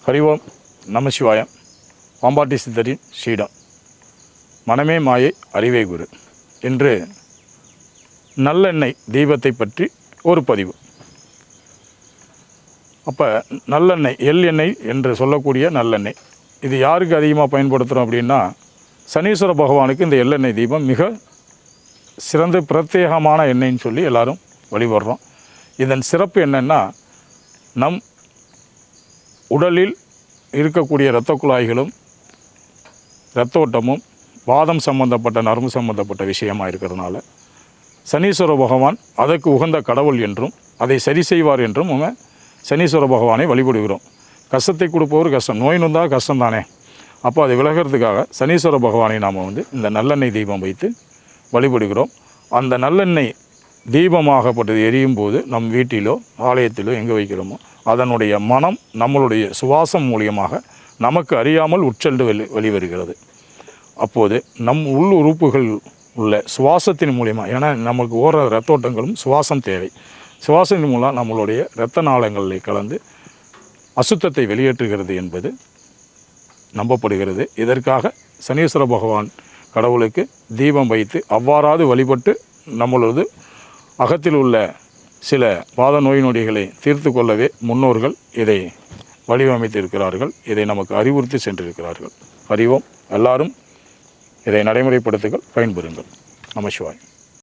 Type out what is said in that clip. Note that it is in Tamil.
ஹரிவோம் நமசிவாயம். பாம்பாட்டி சித்தரின் ஸ்ரீடம். மனமே மாயை அறிவே குரு. இன்று நல்லெண்ணெய் தீபத்தை பற்றி ஒரு பதிவு. அப்போ நல்லெண்ணெய், எண்ணெய் என்று சொல்லக்கூடிய நல்லெண்ணெய், இது யாருக்கு அதிகமாக பயன்படுத்துகிறோம் அப்படின்னா, சனீஸ்வர பகவானுக்கு இந்த எள்ளெண்ணெய் தீபம் மிக சிறந்த பிரத்யேகமான எண்ணெய்ன்னு சொல்லி எல்லோரும் வழிபடுறோம். இதன் சிறப்பு என்னென்னா, நம் உடலில் இருக்கக்கூடிய இரத்த குழாய்களும் இரத்த ஓட்டமும் வாதம் சம்பந்தப்பட்ட நரம்பு சம்பந்தப்பட்ட விஷயமாக இருக்கிறதுனால சனீஸ்வர பகவான் அதற்கு உகந்த கடவுள் என்றும் அதை சரி செய்வார் என்றும் நம்ம சனீஸ்வர பகவானை வழிபடுகிறோம். கஷ்டத்தை கொடுப்பவர் கஷ்டம், நோய் நொந்தால் கஷ்டம் தானே. அப்போ அதை விலகிறதுக்காக சனீஸ்வர பகவானை நாம் இந்த நல்லெண்ணெய் தீபம் வைத்து வழிபடுகிறோம். அந்த நல்லெண்ணெய் தீபமாகப்பட்டது எரியும் போது நம் வீட்டிலோ ஆலயத்திலோ எங்கே வைக்கிறோமோ அதனுடைய மனம் நம்மளுடைய சுவாசம் மூலியமாக நமக்கு அறியாமல் உட்சென்று வெளிவருகிறது. அப்போது நம் உள் உறுப்புகள் உள்ள சுவாசத்தின் மூலியமாக, ஏன்னா நமக்கு ஓடுற இரத்தோட்டங்களும் சுவாசம் தேவை. சுவாசத்தின் மூலம் நம்மளுடைய இரத்த நாளங்களில் கலந்து அசுத்தத்தை வெளியேற்றுகிறது என்பது நம்பப்படுகிறது. இதற்காக சனீஸ்வர பகவான் கடவுளுக்கு தீபம் வைத்து அவ்வாறாது வழிபட்டு நம்மளது அகத்தில் உள்ள சில வாத நோய் நொடிகளை தீர்த்து கொள்ளவே முன்னோர்கள் இதை வடிவமைத்திருக்கிறார்கள். இதை நமக்கு அறிவுறுத்தி சென்றிருக்கிறார்கள். அறிவோம், எல்லாரும் இதை நடைமுறைப்படுத்துங்கள், பயன்பெறுங்கள். நமசிவாயம்.